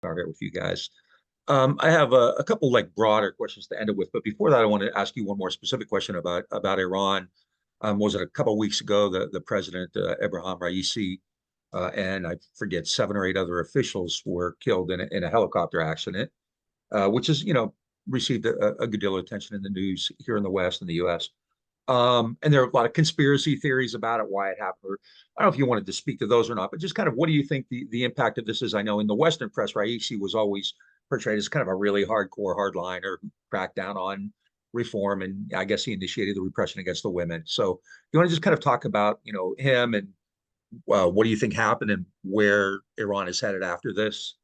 Start here with you guys. I have a couple like broader questions to end it with, but before that, I want to ask you one more specific question about Iran. Was it a couple of weeks ago the president Ebrahim Raisi and I forget 7 or 8 other officials were killed in a helicopter accident, which is received a good deal of attention in the news here in the West and the U.S. And there are a lot of conspiracy theories about it, why it happened. Or I don't know if you wanted to speak to those or not, but just kind of what do you think the impact of this is? I know in the Western press, Raisi was always portrayed as kind of a really hardcore hardliner who cracked down on reform, and I guess he initiated the repression against the women. So you want to just kind of talk about him and what do you think happened and where Iran is headed after this?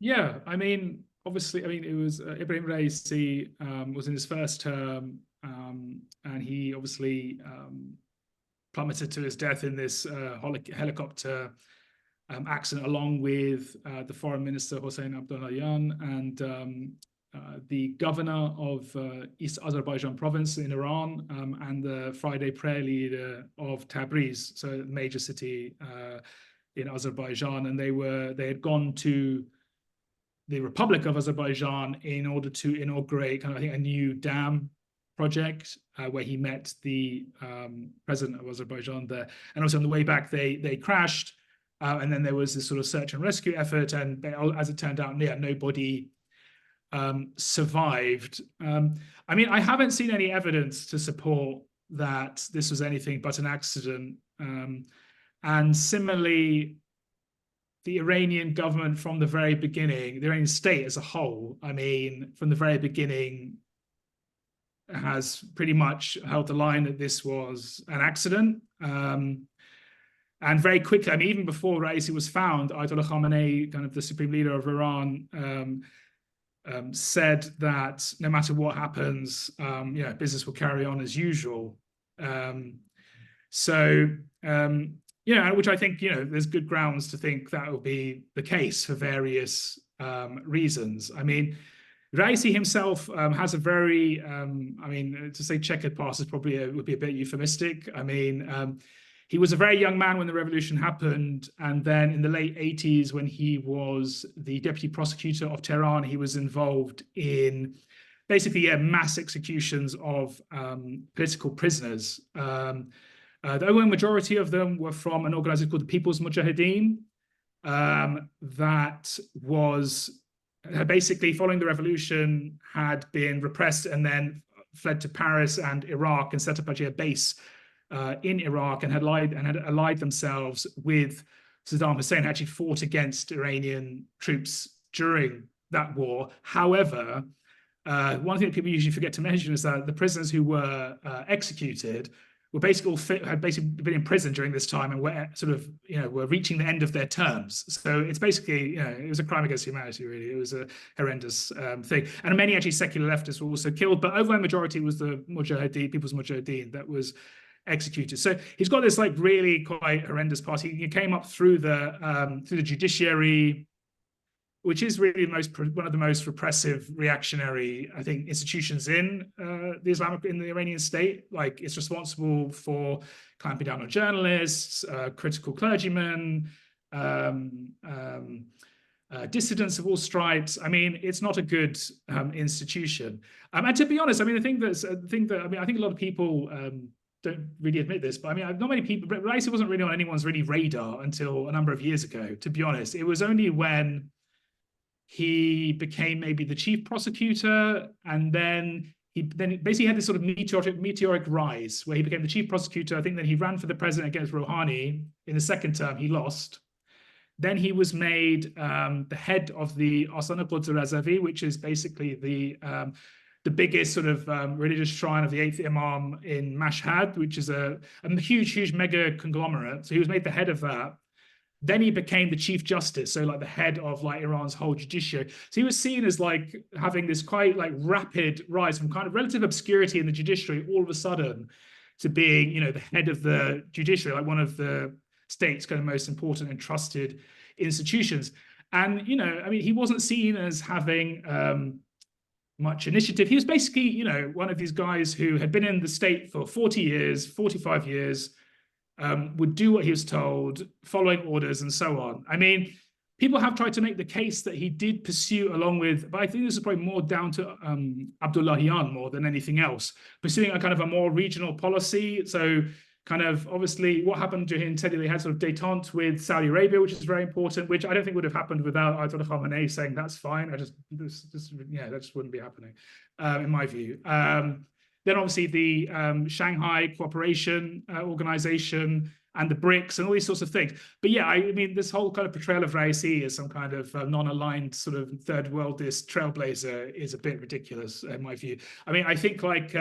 Yeah, I mean, obviously, it was Ebrahim Raisi was in his first term, and he obviously plummeted to his death in this helicopter accident, along with the foreign minister Hossein Abdullahian and the governor of East Azerbaijan province in Iran, and the Friday prayer leader of Tabriz, so a major city in Azerbaijan, and they had gone to the Republic of Azerbaijan in order to inaugurate kind of, I think, a new dam project where he met the president of Azerbaijan there. And also on the way back, they crashed, and then there was this sort of search and rescue effort, and as it turned out, nobody survived. I haven't seen any evidence to support that this was anything but an accident. And similarly, the Iranian government from the very beginning, the Iranian state as a whole, from the very beginning, has pretty much held the line that this was an accident. And very quickly, even before Raisi was found, Ayatollah Khamenei, kind of the supreme leader of Iran, said that no matter what happens, business will carry on as usual. Which I think, there's good grounds to think that will be the case for various reasons. Raisi himself has a very, to say checkered past is probably would be a bit euphemistic. He was a very young man when the revolution happened, and then in the late 80s, when he was the deputy prosecutor of Tehran, he was involved in basically mass executions of political prisoners. The overwhelming majority of them were from an organization called the People's Mujahideen, that was basically, following the revolution, had been repressed and then fled to Paris and Iraq and set up actually a base in Iraq, and had allied themselves with Saddam Hussein, actually fought against Iranian troops during that war. However, one thing that people usually forget to mention is that the prisoners who were executed were had basically been in prison during this time and were were reaching the end of their terms. So it's basically, it was a crime against humanity, really. It was a horrendous thing. And many actually secular leftists were also killed, but overwhelming majority was the Mujahideen, People's Mujahideen, that was executed. So he's got this really quite horrendous past. He came up through the judiciary, which is really one of the most repressive, reactionary, I think, institutions in the Iranian state. It's responsible for clamping down on journalists, critical clergymen, dissidents of all stripes. It's not a good institution. And to be honest, I think a lot of people don't really admit this, but not many people. Raisi wasn't really on anyone's radar until a number of years ago. To be honest, it was only when he became maybe the chief prosecutor, and then he basically had this sort of meteoric rise where he became the chief prosecutor. I think then he ran for the president against Rouhani in the second term. He lost. Then he was made the head of the Astana Quds Razavi, which is basically the biggest sort of religious shrine of the 8th Imam in Mashhad, which is a huge mega conglomerate. So he was made the head of that. Then he became the chief justice, so the head of Iran's whole judiciary. So he was seen as having this quite rapid rise from kind of relative obscurity in the judiciary all of a sudden to being, the head of the judiciary, one of the state's kind of most important and trusted institutions. And, he wasn't seen as having much initiative. He was basically, one of these guys who had been in the state for 40 years, 45 years, would do what he was told, following orders and so on. people have tried to make the case that he did pursue, along with, but I think this is probably more down to Abdullahian more than anything else, pursuing a kind of a more regional policy. So kind of obviously what happened to him, they had sort of détente with Saudi Arabia, which is very important, which I don't think would have happened without Ayatollah Khamenei saying that's fine. That just wouldn't be happening, in my view. Then obviously the Shanghai Cooperation Organization and the BRICS and all these sorts of things. But yeah, I mean, this whole kind of portrayal of Raisi as some kind of non-aligned sort of third worldist trailblazer is a bit ridiculous in my view. I mean, I think like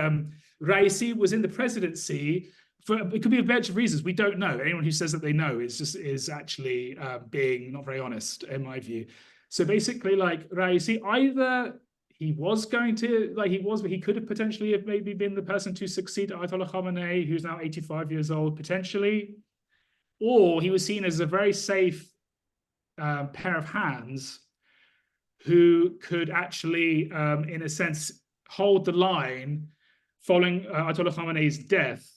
Raisi was in the presidency for, it could be a bunch of reasons. We don't know. Anyone who says that they know is actually being not very honest in my view. So basically like Raisi, either he was going to, like he could have potentially have maybe been the person to succeed Ayatollah Khamenei, who's now 85 years old, potentially, or he was seen as a very safe pair of hands who could actually, in a sense, hold the line following Ayatollah Khamenei's death,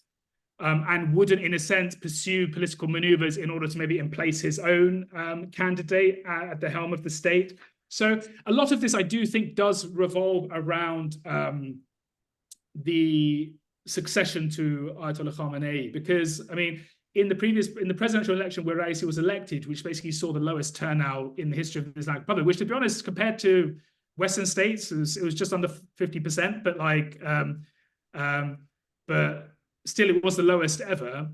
and wouldn't, in a sense, pursue political maneuvers in order to maybe place his own candidate at the helm of the state. So a lot of this, I do think, does revolve around the succession to Ayatollah Khamenei, because I mean, in the presidential election where Raisi was elected, which basically saw the lowest turnout in the history of the Islamic Republic, which, to be honest, compared to Western states, it was just under 50%, but like, but still, it was the lowest ever.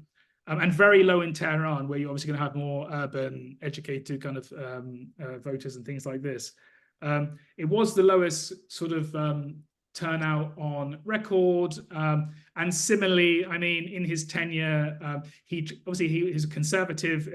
And very low in Tehran, where you're obviously going to have more urban, educated kind of voters and things like this. It was the lowest sort of turnout on record. And similarly, I mean, in his tenure, he's a conservative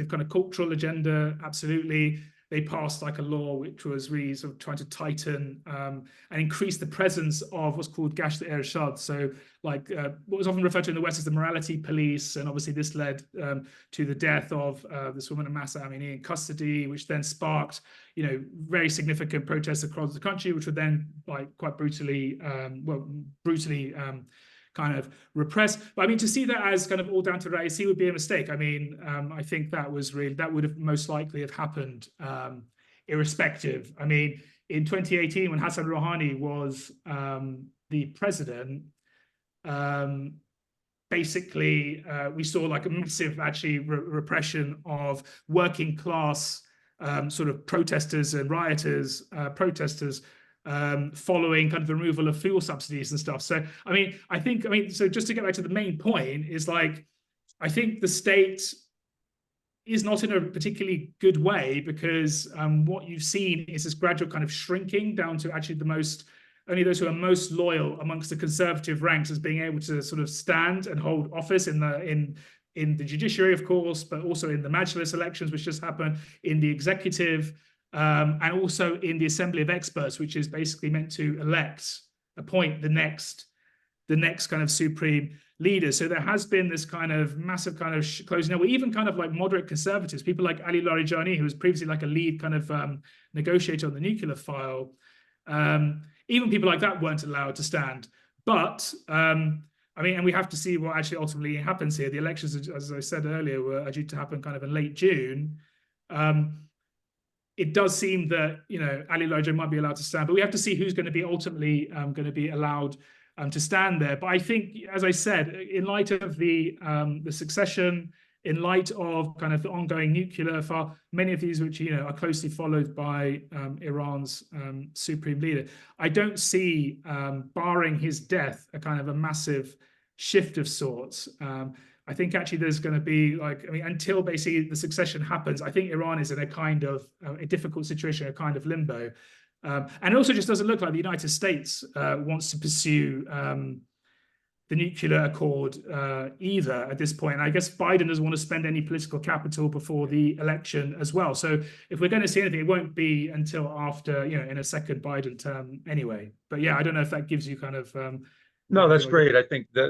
kind of cultural agenda, absolutely. They passed like a law which was really sort of trying to tighten and increase the presence of what's called Gasht Irshad. So like what was often referred to in the West as the morality police. And obviously this led to the death of this woman, Mahsa Amini, in custody, which then sparked, you know, very significant protests across the country, which were then like quite brutally, kind of repressed. But I mean, to see that as kind of all down to Raisi would be a mistake. I mean, I think that would have most likely have happened irrespective. I mean, in 2018, when Hassan Rouhani was the president, basically we saw like a massive actually repression of working class sort of protesters and rioters, protesters, following kind of the removal of fuel subsidies and stuff. So, I mean, so just to get back to the main point is like, I think the state is not in a particularly good way because what you've seen is this gradual kind of shrinking down to actually only those who are most loyal amongst the conservative ranks as being able to sort of stand and hold office in the judiciary, of course, but also in the Majlis elections, which just happened, in the executive, and also in the Assembly of Experts, which is basically meant to appoint the next kind of supreme leader. So there has been this kind of massive kind of closing out, even kind of like moderate conservatives, people like Ali Larijani, who was previously like a lead kind of negotiator on the nuclear file. Even people like that weren't allowed to stand. But I mean, and we have to see what actually ultimately happens here. The elections, as I said earlier, are due to happen kind of in late June. It does seem that, you know, Ali Larijani might be allowed to stand, but we have to see who's going to be ultimately going to be allowed to stand there. But I think, as I said, in light of the succession, in light of kind of the ongoing nuclear file, many of these which, you know, are closely followed by Iran's supreme leader, I don't see, barring his death, a kind of a massive shift of sorts. I think actually there's going to be like, I mean, until basically the succession happens, I think Iran is in a kind of a difficult situation, a kind of limbo. And it also just doesn't look like the United States wants to pursue the nuclear accord either at this point. And I guess Biden doesn't want to spend any political capital before the election as well. So if we're going to see anything, it won't be until after, you know, in a second Biden term anyway. But yeah, I don't know if that gives you kind of... No, that's great. I think that